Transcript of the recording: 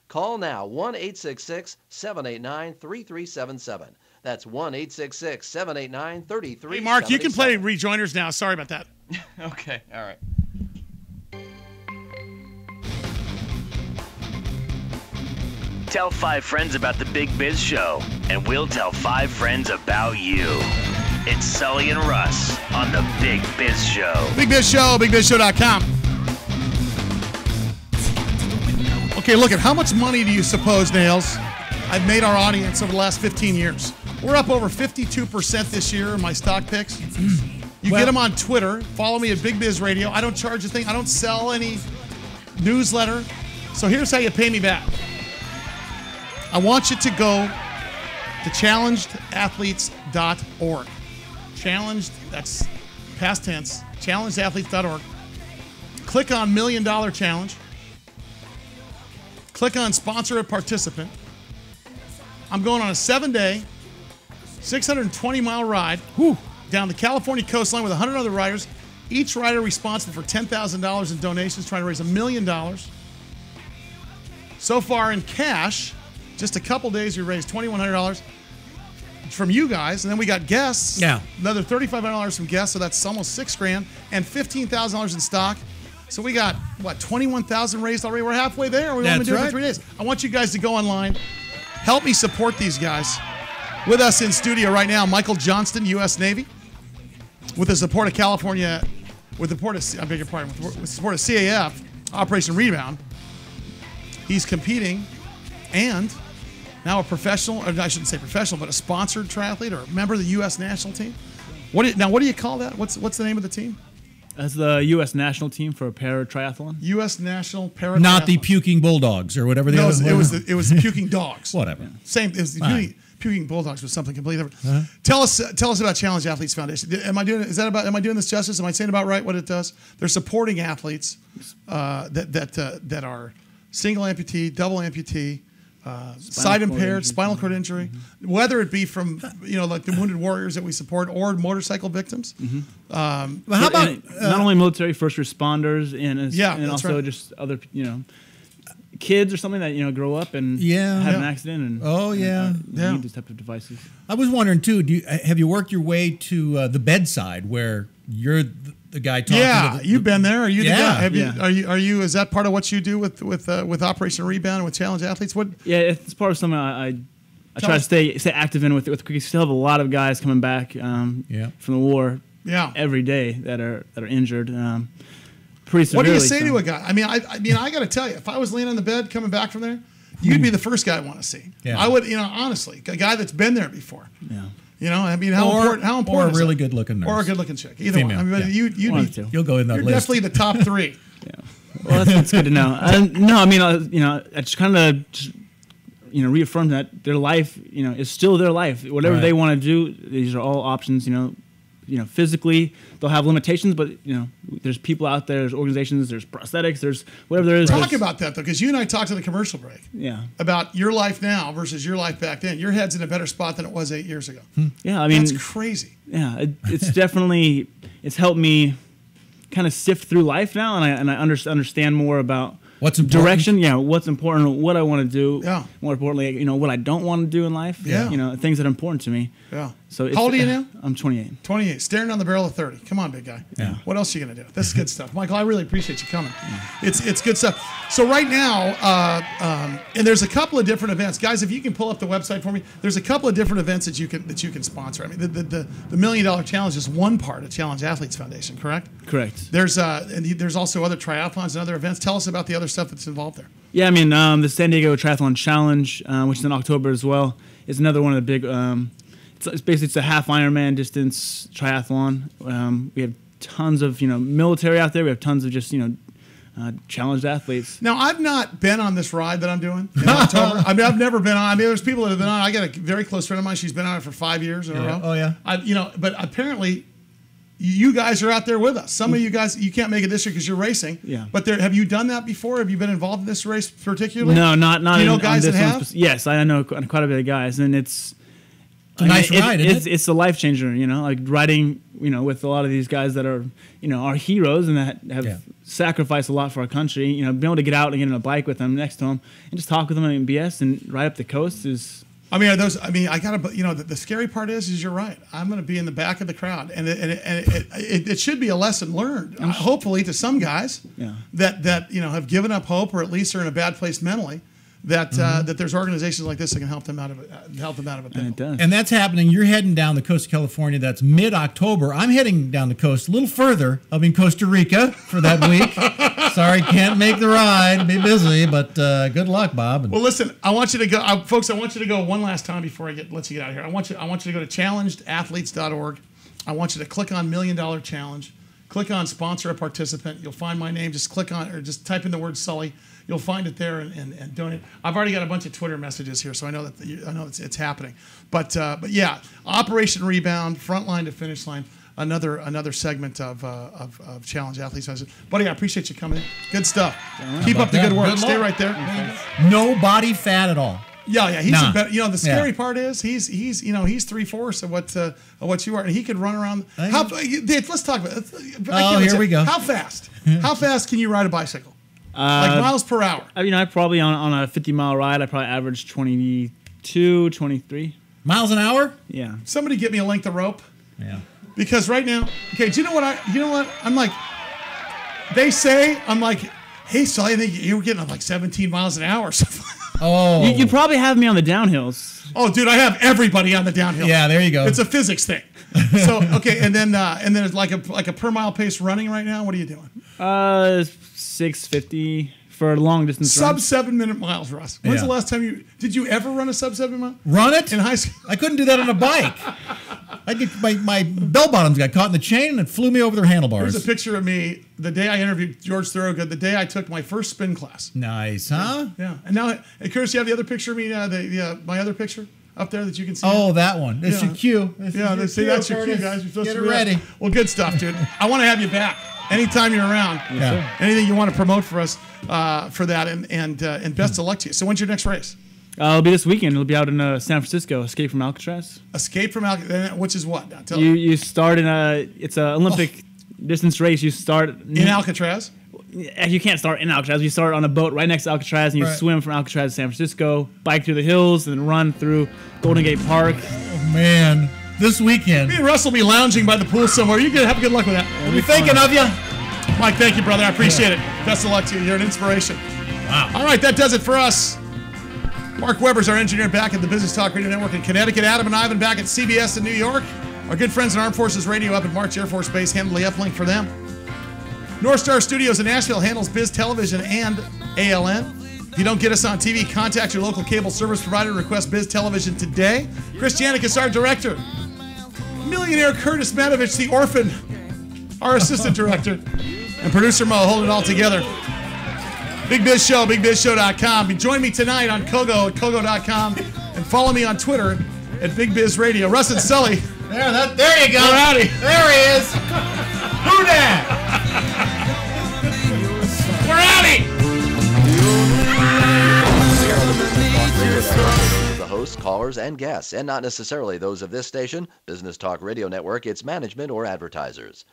Call now, 1-866-789-3377. That's 1-866-789-3377. Hey, Mark, you can play rejoiners now. Sorry about that. Okay, all right. Tell 5 friends about the Big Biz Show, and we'll tell 5 friends about you. It's Sully and Russ on the Big Biz Show. Big Biz Show, BigBizShow.com. Okay, look at how much money do you suppose, Nailz, I've made our audience over the last 15 years? We're up over 52% this year in my stock picks. You get them on Twitter. Follow me at Big Biz Radio. I don't charge a thing. I don't sell any newsletter. So here's how you pay me back. I want you to go to challengedathletes.org. Challenged, that's past tense, challengedathletes.org. Click on $1 Million Challenge. Click on Sponsor a Participant. I'm going on a 7-day, 620-mile ride down the California coastline with 100 other riders. Each rider responsible for $10,000 in donations, trying to raise $1 million. So far in cash, just a couple days, we raised $2,100 from you guys, and then we got guests. Yeah. Another $3,500 from guests, so that's almost $6,000, and $15,000 in stock. So we got, what, $21,000 raised already? We're halfway there. We've only been doing it for 3 days. I want you guys to go online. Help me support these guys. With us in studio right now, Michael Johnston, U.S. Navy. With the support of California, with the support of, I beg your pardon, with the support of CAF, Operation Rebound. He's competing and now a professional, or I shouldn't say professional, but a sponsored triathlete or a member of the U.S. national team. What do you call that? What's the name of the team? That's the U.S. national team for para-triathlon. U.S. national para-triathlon. Not the Puking Bulldogs or whatever the other it was the Puking Dogs. Whatever. Yeah. Same. It was the Puking Bulldogs was something completely different. Tell us about Challenge Athletes Foundation. Am I doing this justice? Am I saying about right what it does? They're supporting athletes that are single amputee, double amputee, side impaired, spinal cord injury, whether it be from like the Wounded Warriors that we support or motorcycle victims. How about not only military, first responders, and also right. just other kids or something that grow up and have an accident and need these type of devices. I was wondering too. Have you worked your way to the bedside where you're the guy talking? Yeah, you've been there. Are you the guy? Yeah. Are you? Is that part of what you do with Operation Rebound with Challenge Athletes? What? Yeah, it's part of something I try to stay active in with. We still have a lot of guys coming back from the war. Yeah. Every day that are injured. Pretty severely. What do you say to a guy? I mean, I got to tell you, if I was laying on the bed coming back from there, you'd be the first guy I want to see. Yeah. I would, honestly, a guy that's been there before. Yeah. I mean, how important or a really good looking nurse. Or a good looking chick. Either one. I mean, you'll go in that you're list. definitely the top 3. Yeah. Well, that's good to know. I just kind of reaffirm that their life, is still their life. Whatever they want to do, these are all options. Physically they'll have limitations, but there's people out there, there's organizations, there's prosthetics, there's whatever there is. Talk about that though, because you and I talked in the commercial break. Yeah. About your life now versus your life back then. Your head's in a better spot than it was 8 years ago. Yeah, I mean that's crazy. Yeah, it's definitely helped me kind of sift through life now, and I understand more about what's important. Direction, what's important, what I want to do. Yeah. More importantly, what I don't want to do in life. Yeah. Things that are important to me. Yeah. So how old are you now? I'm 28. 28. Staring down the barrel of 30. Come on, big guy. Yeah. What else are you gonna do? This is good stuff, Michael. I really appreciate you coming. Yeah. It's good stuff. So right now, and there's a couple of different events, guys. If you can pull up the website for me, there's a couple of different events that you can sponsor. I mean, the $1 Million Challenge is one part of Challenge Athletes Foundation, correct? Correct. There's also other triathlons and other events. Tell us about the other stuff that's involved there. Yeah, I mean, the San Diego Triathlon Challenge, which is in October as well, is another one of the big. It's a half Ironman distance triathlon. We have tons of military out there. We have tons of just challenged athletes. Now, I've not been on this ride that I'm doing in October. I mean, I've never been on. I mean, there's people that have been on. I got a very close friend of mine. She's been on it for 5 years in a row. Oh yeah. But apparently, you guys are out there with us. Some of you guys, you can't make it this year because you're racing. Yeah. But have you done that before? Have you been involved in this race particularly? No, not. Do you know guys that have? Yes, I know quite a bit of guys, and it's It's a nice ride, isn't it? It's a life changer, like riding, with a lot of these guys that are, our heroes and that have sacrificed a lot for our country. Being able to get out and get on a bike with them next to them and just talk with them and BS and ride up the coast is. I mean, the scary part is you're right. I'm going to be in the back of the crowd, and it should be a lesson learned, hopefully, to some guys that have given up hope or at least are in a bad place mentally. That there's organizations like this that can help them out of it. And it does. And that's happening. You're heading down the coast of California. That's mid-October. I'm heading down the coast a little further. I'll be in Costa Rica for that week. Sorry, can't make the ride. Be busy, but good luck, Bob. Well, listen, I want you to go, folks. I want you to go one last time before I let you get out of here. I want you to go to challengedathletes.org. I want you to click on $1 Million Challenge. Click on sponsor a participant. You'll find my name. Just click on or just type in the word Sully. You'll find it there and donate. I've already got a bunch of Twitter messages here, so I know it's happening. But yeah, Operation Rebound, front line to finish line, another segment of Challenge Athletes. Buddy, I appreciate you coming in. Good stuff. Keep up the good work. Stay right there. No body fat at all. Yeah, he's better. The scary part is he's 3/4 of what you are, and he could run around. Let's talk about it. Here we go. How fast? How fast can you ride a bicycle? Like miles per hour. I probably on a 50-mile ride, I probably average 22, 23 miles an hour. Yeah. Somebody get me a length of rope. Yeah. Because right now, okay. Do you know what? I'm like. They say I'm like, hey, Sully, I think you were getting like 17 miles an hour or something. Oh. You probably have me on the downhills. Oh, dude, I have everybody on the downhill. Yeah, there you go. It's a physics thing. So okay, and then it's like a per mile pace running right now. What are you doing? 6:50 for a long distance. Sub 7 minute miles, Russ. When's the last time did you ever run a sub 7 mile? Run it in high school? I couldn't do that on a bike. I get my bell bottoms got caught in the chain and it flew me over their handlebars. There's a picture of me the day I interviewed George Thorogood. The day I took my first spin class. Nice, huh? Yeah. And now, Curtis, you have the other picture of me. My other picture up there that you can see. Oh, that one. That's your cue. That's your cue, guys. You're supposed Get to it ready. Well, good stuff, dude. I want to have you back anytime you're around. Yeah. Anything you want to promote for us for that, and best of luck to you. So when's your next race? It'll be this weekend. It'll be out in San Francisco. Escape from Alcatraz. Escape from Alcatraz, which is what? Now, tell you start in it's an Olympic distance race. You start in Alcatraz. You can't start in Alcatraz. You start on a boat right next to Alcatraz, and you swim from Alcatraz to San Francisco, bike through the hills, and then run through Golden Gate Park. Oh, man. This weekend. Me and Russ will be lounging by the pool somewhere. You can have good luck with that. We'll be thinking of you. Mike, thank you, brother. I appreciate it. Best of luck to you. You're an inspiration. Wow. All right, that does it for us. Mark Weber's our engineer back at the Business Talk Radio Network in Connecticut. Adam and Ivan back at CBS in New York. Our good friends at Armed Forces Radio up at March Air Force Base handle the uplink for them. North Star Studios in Nashville handles Biz Television and ALN. If you don't get us on TV, contact your local cable service provider. Request Biz Television today. Chris Janik is our director. Millionaire Curtis Matovich, the orphan, our assistant director. And producer Mo, hold it all together. Big Biz Show, BigBizShow.com. Join me tonight on Kogo at Kogo.com. And follow me on Twitter at Big Biz Radio. Russ and Sully. There you go. We're outie. There he is. Who dat? We're outie. The hosts, callers, and guests, and not necessarily those of this station, Business Talk Radio Network, its management, or advertisers.